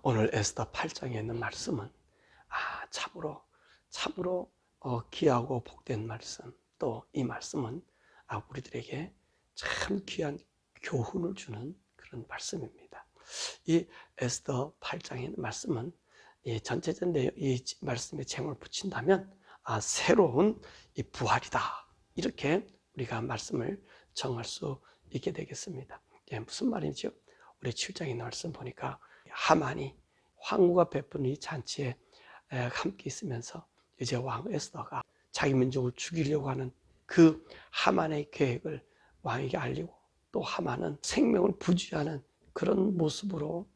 오늘 에스더 8장에 있는 말씀은 참으로 귀하고 복된 말씀, 또 이 말씀은 우리들에게 참 귀한 교훈을 주는 그런 말씀입니다. 이 에스더 8장에 있는 말씀은 전체적인 이 말씀에 제목을 붙인다면 새로운 이 부활이다, 이렇게 우리가 말씀을 정할 수 있게 되겠습니다. 무슨 말이죠? 우리 7장에 있는 말씀 보니까 하만이 황후가 베푸는 이 잔치에 함께 있으면서 이제 왕 에스더가 자기 민족을 죽이려고 하는 그 하만의 계획을 왕에게 알리고, 또 하만은 생명을 부주의하는 그런 모습으로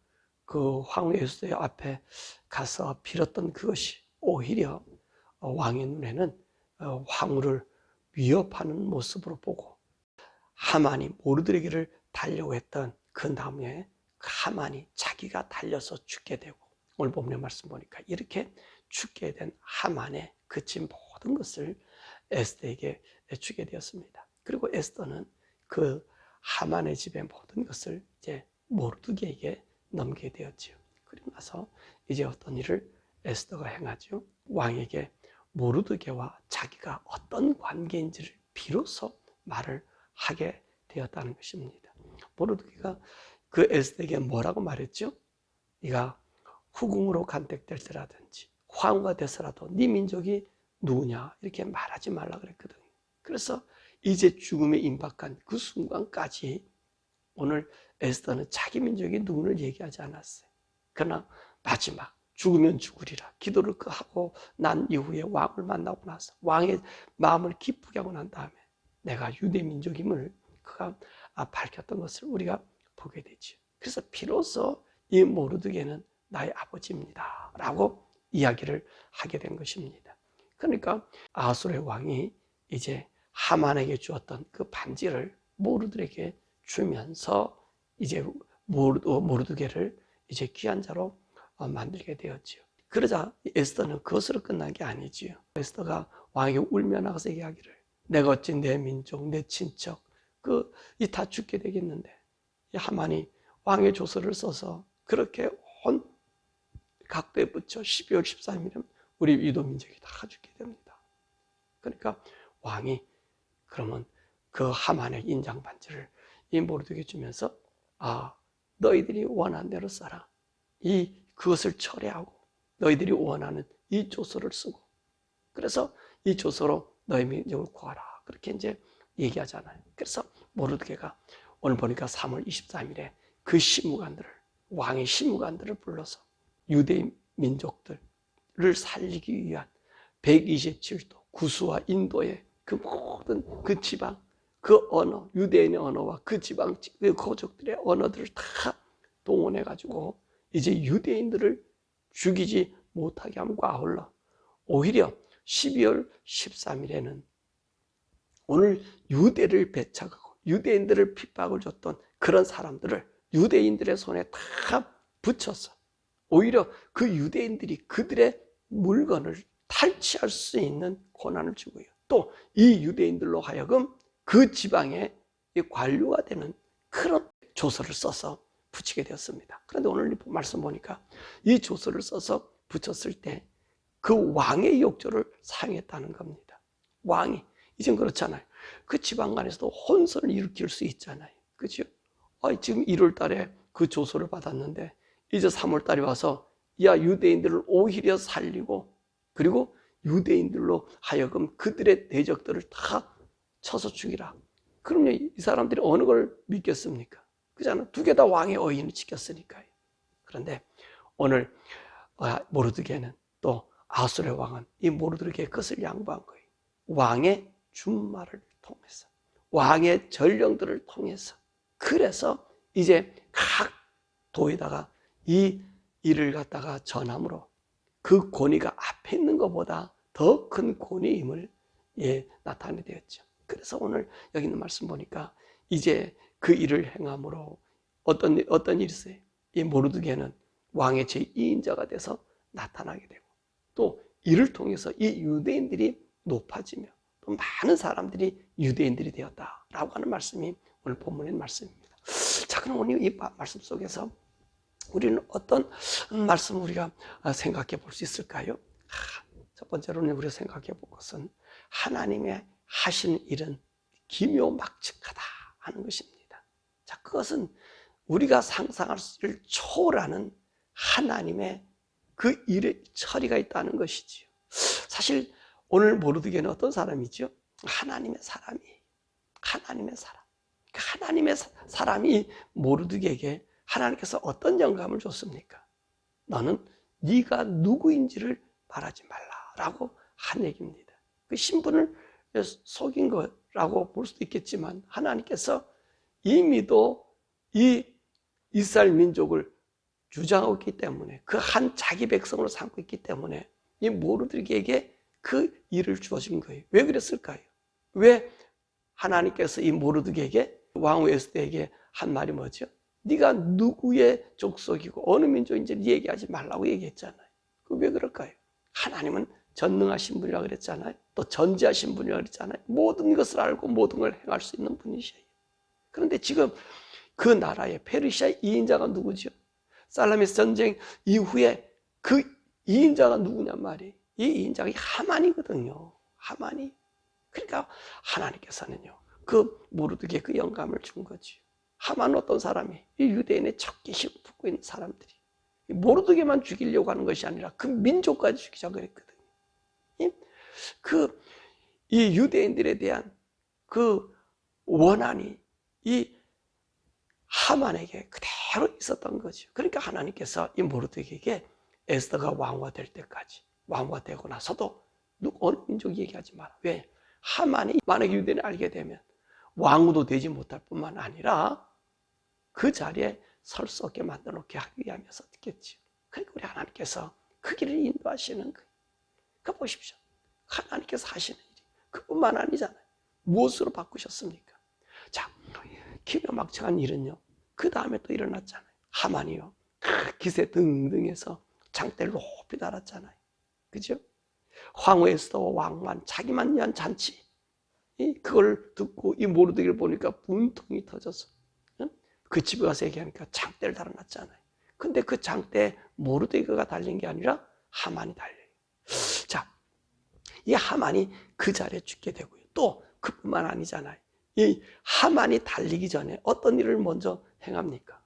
그 황후 에스더의 앞에 가서 빌었던 그것이 오히려 왕의 눈에는 황후를 위협하는 모습으로 보고, 하만이 모르드게를 달려고 했던 그 나무에 하만이 자기가 달려서 죽게 되고, 오늘 본문의 말씀 보니까 이렇게 죽게 된 하만에 그친 모든 것을 에스더에게 주게 되었습니다. 그리고 에스더는 그 하만의 집의 모든 것을 이제 모르드게에게 넘기게 되었지요. 그리고 나서 이제 어떤 일을 에스더가 행하죠. 왕에게 모르드게와 자기가 어떤 관계인지를 비로소 말을 하게 되었다는 것입니다. 모르드게가 그 에스더에게 뭐라고 말했죠? 네가 후궁으로 간택될때라든지 황후가 돼서라도 네 민족이 누구냐 이렇게 말하지 말라 그랬거든요. 그래서 이제 죽음에 임박한 그 순간까지 오늘 에스더는 자기 민족이 누구를 얘기하지 않았어요. 그러나 마지막 죽으면 죽으리라 기도를 하고 난 이후에 왕을 만나고 나서 왕의 마음을 기쁘게 하고 난 다음에 내가 유대 민족임을 그가 밝혔던 것을 우리가 보게 되죠. 그래서 비로소 이 모르드게는 나의 아버지입니다 라고 이야기를 하게 된 것입니다. 그러니까 아수르의 왕이 이제 하만에게 주었던 그 반지를 모르드게에게 주면서 이제 모르드게를 이제 귀한 자로 만들게 되었지요. 그러자 에스더는 그것으로 끝난 게 아니지요. 에스더가 왕에게 울며 나가서 이야기를, 내가 어찌 내 민족, 내 친척 다 죽게 되겠는데, 하만이 왕의 조서를 써서 그렇게 온 각도에 붙여 12월 13일이면 우리 유도 민족이 다 죽게 됩니다. 그러니까 왕이 그러면 그 하만의 인장 반지를 이 모르드게에게 주면서 너희들이 원하는 대로 써라. 그것을 철회하고 너희들이 원하는 이 조서를 쓰고, 그래서 이 조서로 너희 민족을 구하라, 그렇게 이제 얘기하잖아요. 그래서 모르드게가 오늘 보니까 3월 23일에 그 왕의 신무관들을 불러서 유대 민족들을 살리기 위한 127도 구수와 인도의 그 모든 그 지방, 그 언어, 유대인의 언어와 그 지방 그 고족들의 언어들을 다 동원해가지고 이제 유대인들을 죽이지 못하게 함과 아울러 오히려 12월 13일에는 오늘 유대를 배척하고 유대인들을 핍박을 줬던 그런 사람들을 유대인들의 손에 다 붙여서 오히려 그 유대인들이 그들의 물건을 탈취할 수 있는 권한을 주고요. 또 이 유대인들로 하여금 그 지방의 관료가 되는 그런 조서를 써서 붙이게 되었습니다. 그런데 오늘 말씀 보니까 이 조서를 써서 붙였을 때 그 왕의 욕조를 사용했다는 겁니다. 왕이 이젠 그렇잖아요. 그 지방 간에서도 혼선을 일으킬 수 있잖아요. 그렇죠? 지금 1월 달에 그 조서를 받았는데 이제 3월 달에 와서 유대인들을 오히려 살리고, 그리고 유대인들로 하여금 그들의 대적들을 다 쳐서 죽이라. 그러면 이 사람들이 어느 걸 믿겠습니까? 그잖아. 두 개 다 왕의 의인을 지켰으니까요. 그런데 오늘 모르드게는 또 아수르의 왕은 이 모르드게의 것을 양보한 거예요. 왕의 준말을 통해서, 왕의 전령들을 통해서. 그래서 이제 각 도에다가 이 일을 갖다가 전함으로 그 권위가 앞에 있는 것보다 더 큰 권위임을 나타내게 되었죠. 그래서 오늘 여기 있는 말씀 보니까 이제 그 일을 행함으로 어떤 일이 있어요? 이 모르드게는 왕의 제2인자가 돼서 나타나게 되고, 또 이를 통해서 이 유대인들이 높아지며 또 많은 사람들이 유대인들이 되었다라고 하는 말씀이 오늘 본문의 말씀입니다. 자, 그럼 오늘 이 말씀 속에서 우리는 어떤 말씀을 우리가 생각해 볼 수 있을까요? 첫 번째로는 우리가 생각해 볼 것은 하나님의 하신 일은 기묘막측하다 하는 것입니다. 자, 그것은 우리가 상상할 수 있을 초월하는 하나님의 그 일의 처리가 있다는 것이지요. 사실 오늘 모르드게는 어떤 사람이죠? 하나님의 사람이에요. 하나님의 사람. 하나님의 사람이 모르드게에게 하나님께서 어떤 영감을 줬습니까? 너는 네가 누구인지를 말하지 말라라고 한 얘기입니다. 그 신분을 속인 거라고 볼 수도 있겠지만 하나님께서 이미도 이 이스라엘 민족을 주장하고 있기 때문에 그 한 자기 백성으로 삼고 있기 때문에 이 모르드게에게 그 일을 주어진 거예요. 왜 그랬을까요? 왜 하나님께서 이 모르드게에게 왕 에스더에게 한 말이 뭐죠? 네가 누구의 족속이고 어느 민족인지 얘기하지 말라고 얘기했잖아요. 그 왜 그럴까요? 하나님은 전능하신 분이라고 그랬잖아요. 또 전지하신 분이라고 그랬잖아요. 모든 것을 알고 모든 걸 행할 수 있는 분이셔요. 그런데 지금 그 나라의 페르시아 2인자가 누구죠? 살라미스 전쟁 이후에 그 2인자가 누구냔 말이에요. 이 2인자가 하만이거든요. 하만이. 그러니까 하나님께서는요, 그 모르드게 그 영감을 준 거지. 하만은 어떤 사람이? 이 유대인의 적개심을 품고 있는 사람들이. 모르드게만 죽이려고 하는 것이 아니라 그 민족까지 죽이자고 그랬거든요. 이 유대인들에 대한 그 원한이 이 하만에게 그대로 있었던 거죠. 그러니까 하나님께서 이 모르드게에게 에스더가 왕후가 될 때까지, 왕후가 되고 나서도 어느 민족 얘기하지 마라. 왜? 하만이 만약에 유대인을 알게 되면 왕후도 되지 못할 뿐만 아니라 그 자리에 설 수 없게 만들어 놓게 하기 위함이어서 듣겠죠. 그러니까 우리 하나님께서 그 길을 인도하시는 거예요. 그 보십시오. 하나님께서 하시는 일이 그뿐만 아니잖아요. 무엇으로 바꾸셨습니까? 자, 기묘막측한 일은요, 그 다음에 또 일어났잖아요. 하만이요, 기세 등등해서 장대를 높이 달았잖아요. 그죠? 황후 에스더와 왕만 자기만 위한 잔치, 그걸 듣고 이 모르드게를 보니까 분통이 터져서 그 집에 가서 얘기하니까 장대를 달아놨잖아요. 근데 그 장대에 모르드게가 달린 게 아니라 하만이 달려요. 자, 이 하만이 그 자리에 죽게 되고요. 또 그뿐만 아니잖아요. 이 하만이 달리기 전에 어떤 일을 먼저 행합니까?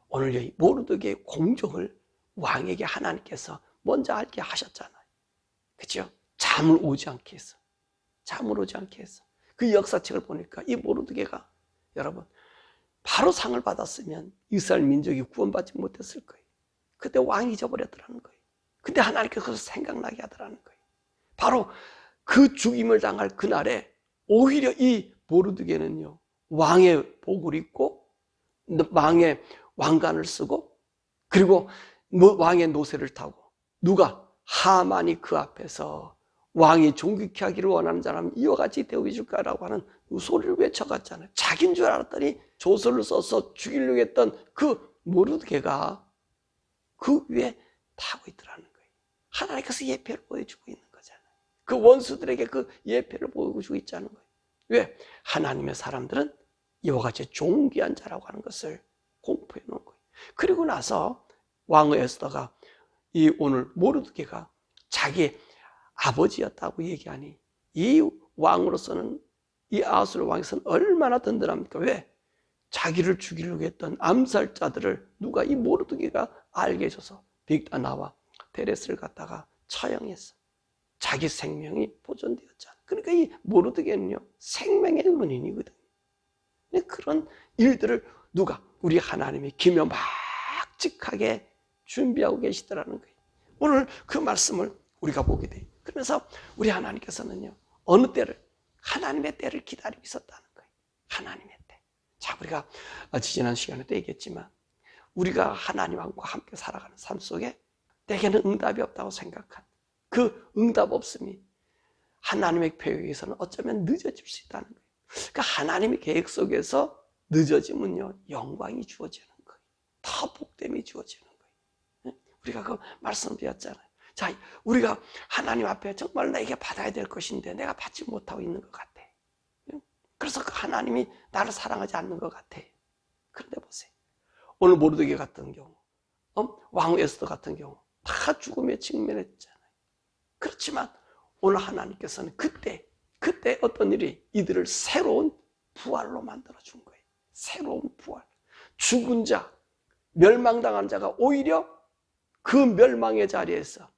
오늘 이 모르드게의 공적을 왕에게 하나님께서 먼저 알게 하셨잖아요. 그렇죠? 잠을 오지 않게 했어. 잠을 오지 않게 했어. 그 역사책을 보니까 이 모르드게가 여러분 바로 상을 받았으면 이스라엘 민족이 구원받지 못했을 거예요. 그때 왕이 잊어버렸더라는 거예요. 근데 하나님께서 그것을 생각나게 하더라는 거예요. 바로 그 죽임을 당할 그날에 오히려 이 모르드게는요, 왕의 복을 입고 왕의 왕관을 쓰고 그리고 왕의 노새를 타고 누가? 하만이 그 앞에서 왕이 존귀케 하기를 원하는 사람 이와 같이 대우해 줄까라고 하는 그 소리를 외쳐갔잖아요. 자기인 줄 알았더니 조서를 써서 죽이려고 했던 그 모르드게가 그 위에 타고 있더라는 거예요. 하나님께서 예표를 보여주고 있는 거잖아요. 그 원수들에게 그 예표를 보여주고 있자는 거예요. 왜? 하나님의 사람들은 이와 같이 존귀한 자라고 하는 것을 공포해 놓은 거예요. 그리고 나서 왕 에스더가 이 오늘 모르드게가 자기 아버지였다고 얘기하니 이 왕으로서는 이 아하수르 왕에서는 얼마나 든든합니까? 왜? 자기를 죽이려고 했던 암살자들을 누가 이 모르드게가 알게 해줘서 빅다나와 데레스를 갖다가 처형했어. 자기 생명이 보존되었잖아. 그러니까 이 모르드게는요, 생명의 은인이거든. 그런 일들을 누가? 우리 하나님이 기묘막측하게 준비하고 계시더라는 거예요. 오늘 그 말씀을 우리가 보게 돼요. 그러면서 우리 하나님께서는요, 어느 때를? 하나님의 때를 기다리고 있었다는 거예요. 하나님의 때. 자, 우리가 지난 시간에도 얘기했지만 우리가 하나님과 함께 살아가는 삶 속에 내게는 응답이 없다고 생각한 그 응답 없음이 하나님의 계획에서는 어쩌면 늦어질 수 있다는 거예요. 그러니까 하나님의 계획 속에서 늦어지면요, 영광이 주어지는 거예요. 더 복됨이 주어지는 거예요. 우리가 그 말씀드렸잖아요. 자, 우리가 하나님 앞에 정말 내게 받아야 될 것인데 내가 받지 못하고 있는 것 같아. 그래서 그 하나님이 나를 사랑하지 않는 것 같아. 그런데 보세요. 오늘 모르드게 같은 경우 왕후 에스더 같은 경우 다 죽음에 직면했잖아요. 그렇지만 오늘 하나님께서는 그때 어떤 일이 이들을 새로운 부활로 만들어 준 거예요. 새로운 부활. 죽은 자, 멸망당한 자가 오히려 그 멸망의 자리에서,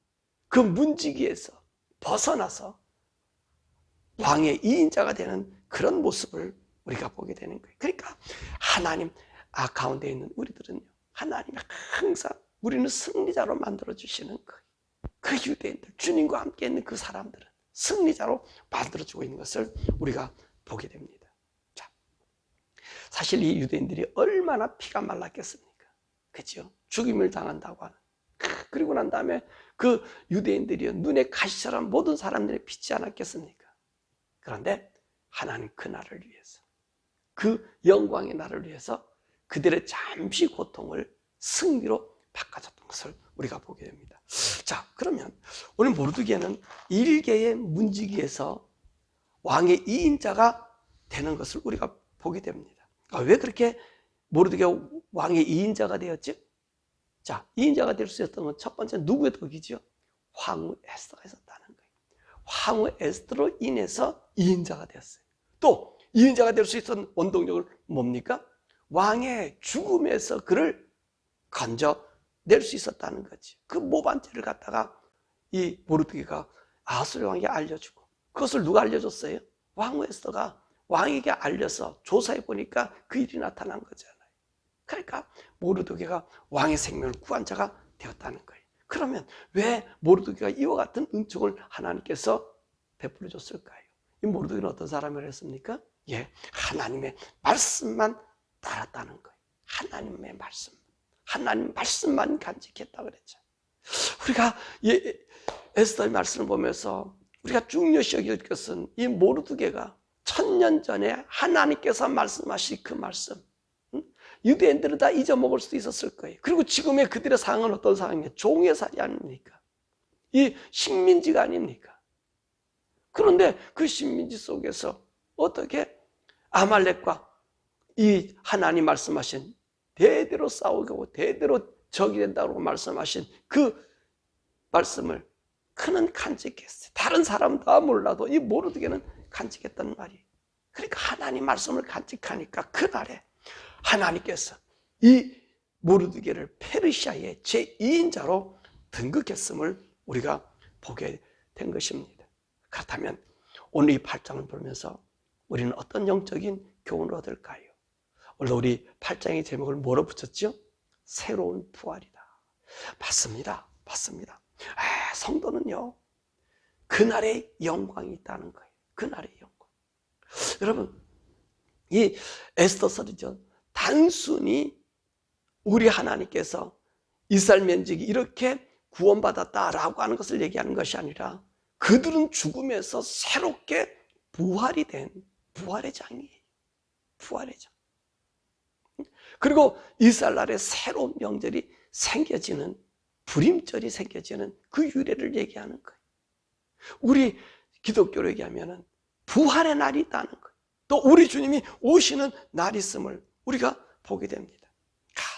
그 문지기에서 벗어나서 왕의 이인자가 되는 그런 모습을 우리가 보게 되는 거예요. 그러니까 하나님 가운데 있는 우리들은요, 하나님이 항상 우리는 승리자로 만들어 주시는 거예요. 그 유대인들, 주님과 함께 있는 그 사람들은 승리자로 만들어주고 있는 것을 우리가 보게 됩니다. 자, 사실 이 유대인들이 얼마나 피가 말랐겠습니까? 그렇죠? 죽임을 당한다고 하는. 그리고 난 다음에 그 유대인들이 눈에 가시처럼 모든 사람들이 비치지 않았겠습니까? 그런데 하나님 그 날을 위해서, 그 영광의 날을 위해서 그들의 잠시 고통을 승리로 바꿔줬던 것을 우리가 보게 됩니다. 자, 그러면 오늘 모르드게는 일개의 문지기에서 왕의 이인자가 되는 것을 우리가 보게 됩니다. 왜 그렇게 모르드게 왕의 이인자가 되었지? 자, 이인자가 될 수 있었던 건 첫 번째 누구의 덕이죠? 황후 에스더가 있었다는 거예요. 황후 에스더로 인해서 이인자가 되었어요. 또 이인자가 될 수 있었던 원동력은 뭡니까? 왕의 죽음에서 그를 건져낼 수 있었다는 거지. 그 모반죄를 갖다가 이 모르드게가 아하수르 왕에게 알려주고, 그것을 누가 알려줬어요? 왕후 에스더가 왕에게 알려서 조사해 보니까 그 일이 나타난 거잖아요. 그러니까 모르드게가 왕의 생명을 구한 자가 되었다는 거예요. 그러면 왜 모르드게가 이와 같은 은총을 하나님께서 베풀어 줬을까요? 이 모르드게는 어떤 사람이라 했습니까? 예, 하나님의 말씀만 따랐다는 거예요. 하나님의 말씀. 하나님 말씀만 간직했다 그랬죠. 우리가 에스더의 말씀을 보면서 우리가 중요시 여길 것은 이 모르드게가 1000년 전에 하나님께서 말씀하신 그 말씀, 유대인들은 다 잊어먹을 수도 있었을 거예요. 그리고 지금의 그들의 상황은 어떤 상황이에요? 종의 살이 아닙니까? 이 식민지가 아닙니까? 그런데 그 식민지 속에서 어떻게 아말렉과 이 하나님 말씀하신 대대로 싸우게 하고 대대로 적이 된다고 말씀하신 그 말씀을 그는 간직했어요. 다른 사람은 다 몰라도 이 모르드게는 간직했단 말이에요. 그러니까 하나님 말씀을 간직하니까 그날에 하나님께서 이 모르드게를 페르시아의 제2인자로 등극했음을 우리가 보게 된 것입니다. 그렇다면 오늘 이 8장을 보면서 우리는 어떤 영적인 교훈을 얻을까요? 오늘 우리 8장의 제목을 뭐로 붙였죠? 새로운 부활이다. 맞습니다. 맞습니다. 성도는요, 그날의 영광이 있다는 거예요. 그날의 영광. 여러분, 이 에스더서이죠. 단순히 우리 하나님께서 이스라엘 민족이 이렇게 구원받았다라고 하는 것을 얘기하는 것이 아니라 그들은 죽음에서 새롭게 부활이 된 부활의 장이에요. 부활의 장. 그리고 이스라엘 나라에 새로운 명절이 생겨지는, 불임절이 생겨지는 그 유래를 얘기하는 거예요. 우리 기독교로 얘기하면 부활의 날이 있다는 거예요. 또 우리 주님이 오시는 날이 있음을 우리가 보게 됩니다.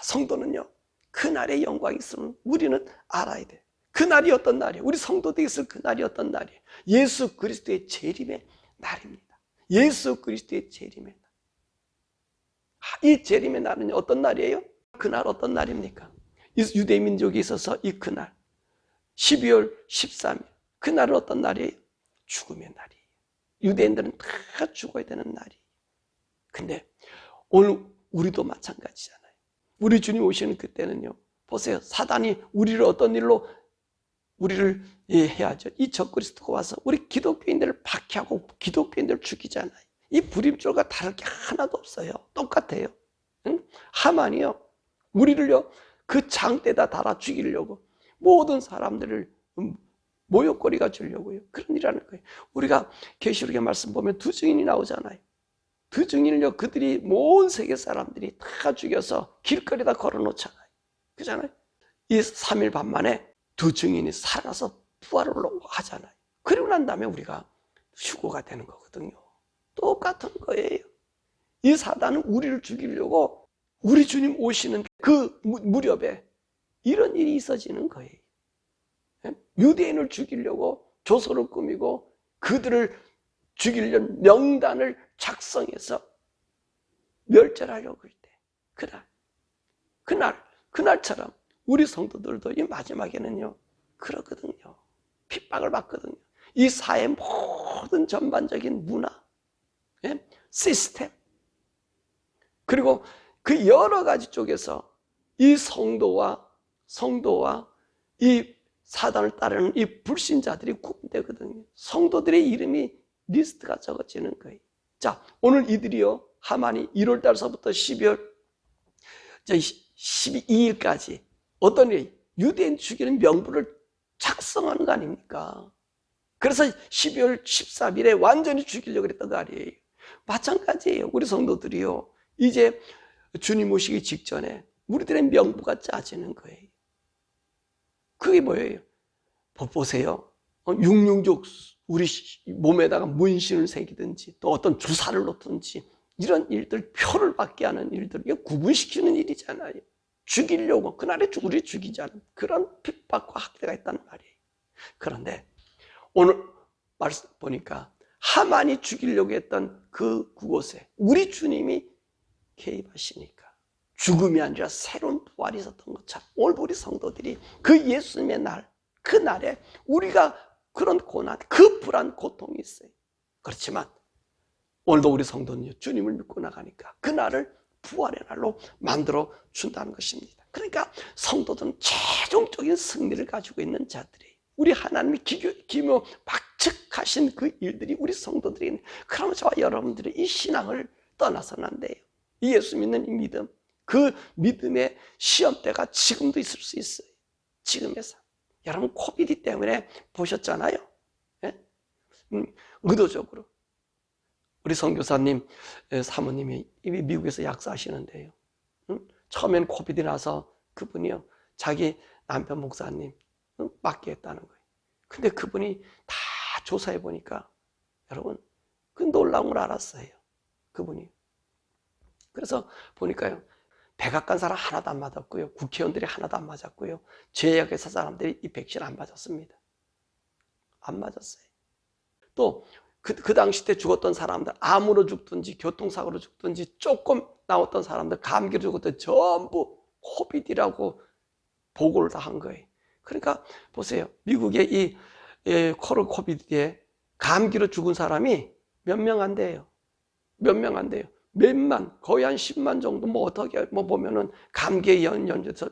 성도는요, 그날의 영광이 있음을 우리는 알아야 돼요. 그날이 어떤 날이에요? 우리 성도들이 있을 그날이 어떤 날이에요? 예수 그리스도의 재림의 날입니다. 예수 그리스도의 재림의 날. 이 재림의 날은 어떤 날이에요? 그날 어떤 날입니까? 유대 민족이 있어서 이 그날 12월 13일 그날은 어떤 날이에요? 죽음의 날이에요. 유대인들은 다 죽어야 되는 날이에요. 근데 오늘 우리도 마찬가지잖아요. 우리 주님 오시는 그때는요, 보세요. 사단이 우리를 어떤 일로 우리를 해야죠. 이 적그리스도가 와서 우리 기독교인들을 박해하고 기독교인들을 죽이잖아요. 이 불임절과 다를 게 하나도 없어요. 똑같아요. 응? 하만이요, 우리를요 그 장대에다 달아 죽이려고 모든 사람들을 모욕거리가 주려고요. 그런 일하는 거예요. 우리가 계시록의 말씀 보면 두 증인이 나오잖아요. 두 증인을요, 그들이 모든 세계 사람들이 다 죽여서 길거리에다 걸어놓잖아요. 그잖아요. 이 3일 반 만에 두 증인이 살아서 부활을 하잖아요. 그리고 난 다음에 우리가 휴거가 되는 거거든요. 똑같은 거예요. 이 사단은 우리를 죽이려고 우리 주님 오시는 그 무렵에 이런 일이 있어지는 거예요. 유대인을 죽이려고 조서를 꾸미고 그들을 죽이려는 명단을 작성해서 멸절하려고 할 때, 그날처럼 우리 성도들도 이 마지막에는요, 그러거든요. 핍박을 받거든요. 이 사회 모든 전반적인 문화, 시스템, 그리고 그 여러 가지 쪽에서 이 성도와 이 사단을 따르는 이 불신자들이 구분되거든요. 성도들의 이름이 리스트가 적어지는 거예요. 자, 오늘 이들이요, 하만이 1월 달서부터 12월 12일까지 어떤 일이 유대인 죽이는 명부를 작성하는 거 아닙니까? 그래서 12월 13일에 완전히 죽이려고 했던 거 아니에요. 마찬가지예요. 우리 성도들이요, 이제 주님 오시기 직전에 우리들의 명부가 짜지는 거예요. 그게 뭐예요? 보세요. 육룡족 우리 몸에다가 문신을 새기든지 또 어떤 주사를 놓든지 이런 일들, 표를 받게 하는 일들, 이게 구분시키는 일이잖아요. 죽이려고, 그날에 우리 죽이지 않은 그런 핍박과 학대가 있다는 말이에요. 그런데 오늘 말씀 보니까 하만이 죽이려고 했던 그곳에 우리 주님이 개입하시니까 죽음이 아니라 새로운 부활이 있었던 것처럼 오늘 우리 성도들이 그 예수님의 날, 그 날에 우리가 그런 고난, 그 불안, 고통이 있어요. 그렇지만 오늘도 우리 성도는 주님을 믿고 나가니까 그 날을 부활의 날로 만들어 준다는 것입니다. 그러니까 성도들은 최종적인 승리를 가지고 있는 자들이에요. 우리 하나님이 기묘 박측하신 그 일들이 우리 성도들이 있는. 그러면 저와 여러분들의 이 신앙을 떠나서는 안 돼요. 이 예수 믿는 이 믿음, 그 믿음의 시험대가 지금도 있을 수 있어요. 지금에서. 여러분 코비드 때문에 보셨잖아요. 예? 의도적으로. 우리 선교사님 사모님이 이미 미국에서 약사하시는데요. 처음엔 코비드 나서 그분이요, 자기 남편 목사님 맡게 했다는 거예요. 근데 그분이 다 조사해 보니까 여러분 그 놀라운 걸 알았어요. 그분이. 그래서 보니까요, 백악관 사람 하나도 안 맞았고요, 국회의원들이 하나도 안 맞았고요, 제약회사 사람들이 이 백신 안 맞았습니다. 안 맞았어요. 또 그 당시 때 죽었던 사람들, 암으로 죽든지 교통사고로 죽든지 조금 나왔던 사람들, 감기로 죽었던 전부 코비드라고 보고를 다 한 거예요. 그러니까 보세요, 미국의 이 코비드에 감기로 죽은 사람이 몇 명 안 돼요. 몇 명 안 돼요. 몇만, 거의 한 10만 정도, 어떻게 보면은 감기에 연결돼서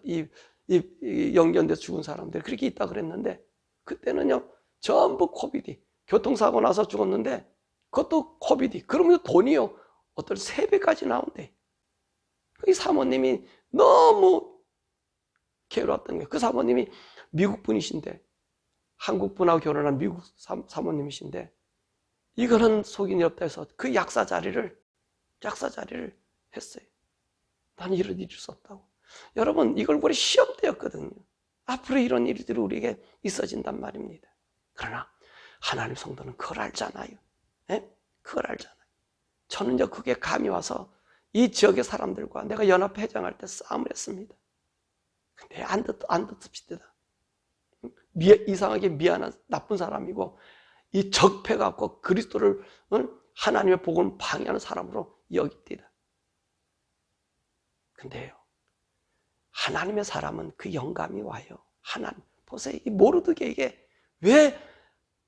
연결돼서 죽은 사람들 그렇게 있다 그랬는데, 그때는요 전부 코비드, 교통사고 나서 죽었는데 그것도 코비드. 그러면 돈이요 어떤 3배까지 나온대. 이 사모님이 너무 괴로웠던 거예요. 그 사모님이 미국 분이신데, 한국 분하고 결혼한 미국 사모님이신데, 이거는 속인이 없다 해서 그 약사 자리를 했어요. 난 이런 일이 있을 수 없다고. 여러분, 이걸 우리 시험대였거든요. 앞으로 이런 일들이 우리에게 있어진단 말입니다. 그러나 하나님 성도는 그걸 알잖아요. 예? 그걸 알잖아요. 저는요, 그게 감이 와서 이 지역의 사람들과 내가 연합회 회장할 때 싸움을 했습니다. 근데 안 듣습시다. 이상하게 미안한 나쁜 사람이고, 이 적폐갖고 그리스도를, 하나님의 복음을 방해하는 사람으로 여깁니다. 근데요, 하나님의 사람은 그 영감이 와요. 하나님, 보세요. 이 모르드게에게 왜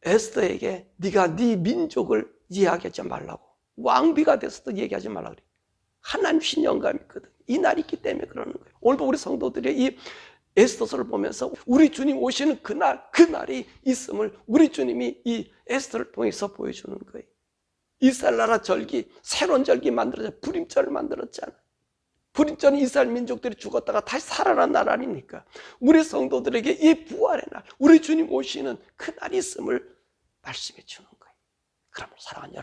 에스더에게 네가 네 민족을 이야기하지 말라고, 왕비가 돼서도 얘기하지 말라고 그래. 하나님 신 영감이 있거든. 이 날이 있기 때문에 그러는 거예요. 오늘도 우리 성도들의 이 에스더서를 보면서 우리 주님 오시는 그날이 있음을 우리 주님이 이 에스더를 통해서 보여주는 거예요. 이스라엘 나라 절기, 새로운 절기 만들어져, 불임절을 만들었잖아. 불임절은 이스라엘 민족들이 죽었다가 다시 살아난 날 아닙니까? 우리 성도들에게 이 부활의 날, 우리 주님 오시는 그 날이 있음을 말씀해 주는 거예요. 그러므로 사랑하는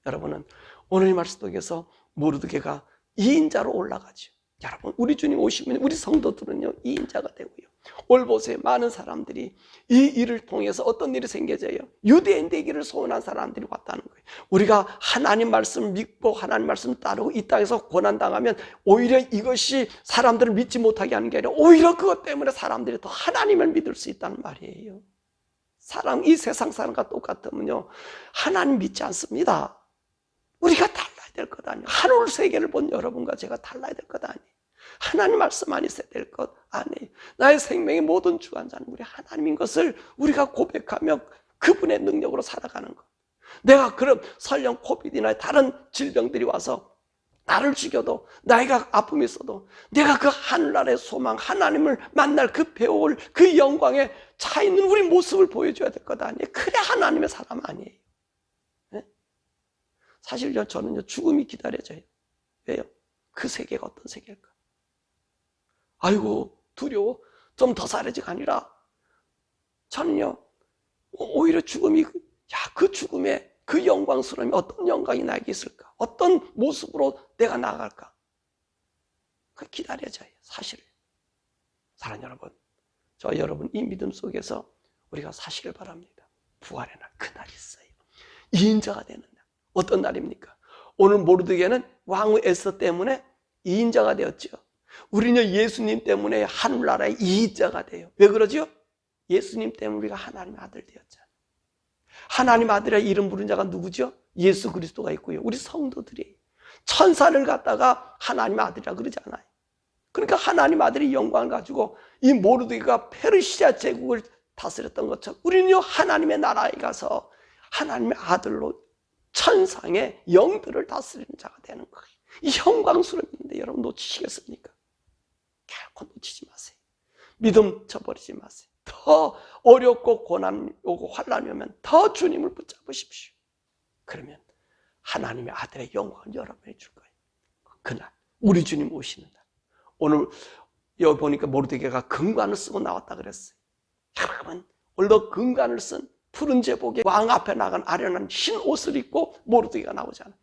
여러분은 오늘 이 말씀 속에서 모르드게가 2인자로 올라가죠. 여러분, 우리 주님 오시면 우리 성도들은요 2인자가 되고요, 오늘 보세요. 많은 사람들이 이 일을 통해서 어떤 일이 생겨져요? 유대인 되기를 소원한 사람들이 왔다는 거예요. 우리가 하나님 말씀을 믿고 하나님 말씀을 따르고 이 땅에서 고난당하면 오히려 이것이 사람들을 믿지 못하게 하는 게 아니라 오히려 그것 때문에 사람들이 더 하나님을 믿을 수 있다는 말이에요. 이 세상 사람과 똑같으면요, 하나님 믿지 않습니다. 우리가 달라야 될 것 아니에요. 하늘 세계를 본 여러분과 제가 달라야 될 것 아니에요. 하나님 말씀 안 있어야 될 것 아니에요. 나의 생명의 모든 주관자는 우리 하나님인 것을 우리가 고백하며 그분의 능력으로 살아가는 것. 내가 그럼 설령 코비드나 다른 질병들이 와서 나를 죽여도, 나이가 아픔이 있어도 내가 그 하늘나라의 소망, 하나님을 만날 그 배울 그 영광에 차 있는 우리 모습을 보여줘야 될 것 아니에요. 그래 하나님의 사람 아니에요. 네? 사실요, 저는요, 죽음이 기다려져요. 왜요? 그 세계가 어떤 세계일까? 아이고 두려워, 좀 더 살아지가 아니라 저는요, 오히려 죽음이, 그 죽음에 그 영광스러움이 어떤 영광이 나에게 있을까? 어떤 모습으로 내가 나아갈까? 그 기다려져요. 사실 사랑하는 여러분, 저 여러분 이 믿음 속에서 우리가 사시길 바랍니다. 부활의 날, 그날이 있어요. 2인자가 되는 날. 어떤 날입니까? 오늘 모르드게는 왕후 에스더 때문에 2인자가 되었죠. 우리는 예수님 때문에 하늘나라의 2인자가 돼요. 왜 그러죠? 예수님 때문에 우리가 하나님의 아들 되었잖아요. 하나님 아들의 이름 부른 자가 누구죠? 예수 그리스도가 있고요. 우리 성도들이 천사를 갖다가 하나님의 아들이라 그러지 않아요. 그러니까 하나님 아들이 영광을 가지고 이 모르드게가 페르시아 제국을 다스렸던 것처럼 우리는요, 하나님의 나라에 가서 하나님의 아들로 천상의 영들을 다스리는 자가 되는 거예요. 이 영광스러운데 여러분 놓치시겠습니까? 결코 놓치지 마세요. 믿음 저버리지 마세요. 더 어렵고 고난 오고 환란이 오면 더 주님을 붙잡으십시오. 그러면 하나님의 아들의 영광을 여러분이 줄 거예요. 그날 우리 주님 오시는 날. 오늘 여기 보니까 모르드게가 금관을 쓰고 나왔다 그랬어요. 여러분 오늘도 금관을 쓴 푸른 제복에 왕 앞에 나간 아련한 흰 옷을 입고 모르드게가 나오잖아요.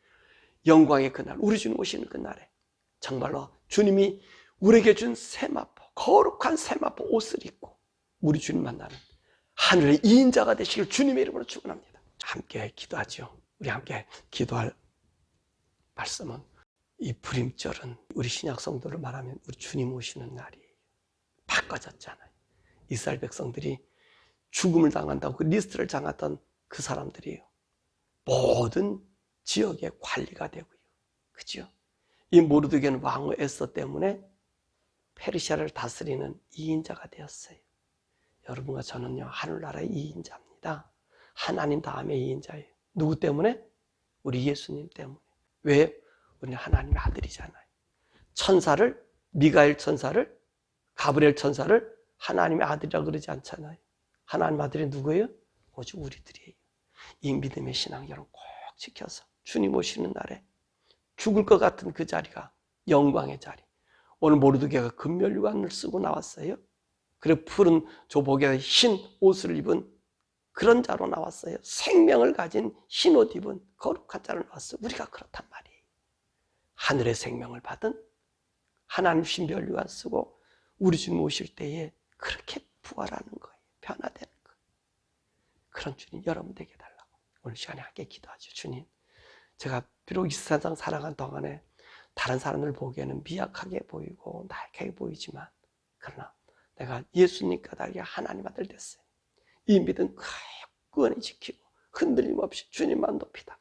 영광의 그날, 우리 주님 오시는 그날에 정말로 주님이 우리에게 준 세마포, 거룩한 세마포 옷을 입고 우리 주님 만나는 하늘의 2인자가 되시길 주님의 이름으로 축원합니다. 함께 기도하죠. 우리 함께 기도할 말씀은 이 불임절은 우리 신약 성도를 말하면 우리 주님 오시는 날이에요. 바꿔졌잖아요. 이스라엘 백성들이 죽음을 당한다고 그 리스트를 장했던 그 사람들이에요. 모든 지역의 관리가 되고요. 그죠? 이 모르드게는 왕후 에스더 때문에 페르시아를 다스리는 2인자가 되었어요. 여러분과 저는요, 하늘나라의 2인자입니다. 하나님 다음에 2인자예요. 누구 때문에? 우리 예수님 때문에. 왜? 우리는 하나님의 아들이잖아요. 천사를, 미가엘 천사를, 가브리엘 천사를 하나님의 아들이라고 그러지 않잖아요. 하나님 아들이 누구예요? 오직 우리들이에요. 이 믿음의 신앙 여러분 꼭 지켜서 주님 오시는 날에 죽을 것 같은 그 자리가 영광의 자리. 오늘 모르드게가 금면류관을 쓰고 나왔어요. 그리고 푸른 조복에 흰 옷을 입은 그런 자로 나왔어요. 생명을 가진 흰 옷 입은 거룩한 자로 나왔어요. 우리가 그렇단 말이에요. 하늘의 생명을 받은 하나님 신면류관 쓰고 우리 주님 오실 때에 그렇게 부활하는 거예요. 변화되는 거예요. 그런 주님 여러분 되게 해달라고 오늘 시간에 함께 기도하죠. 주님, 제가 비록 이 세상 살아간 동안에 다른 사람들 보기에는 미약하게 보이고 나약하게 보이지만 그러나 내가 예수님과 달리 하나님 아들 됐어요. 이 믿음 굳건히 지키고 흔들림 없이 주님만 높이다가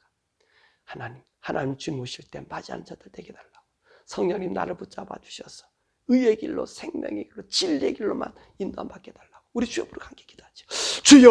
하나님 주님 오실 때 맞이하는 자들 되게 해달라고 성령님 나를 붙잡아 주셔서 의의 길로 생명의 길로 진리의 길로만 인도받게 해달라고 우리 주여 부르고 함께 기도하죠. 주여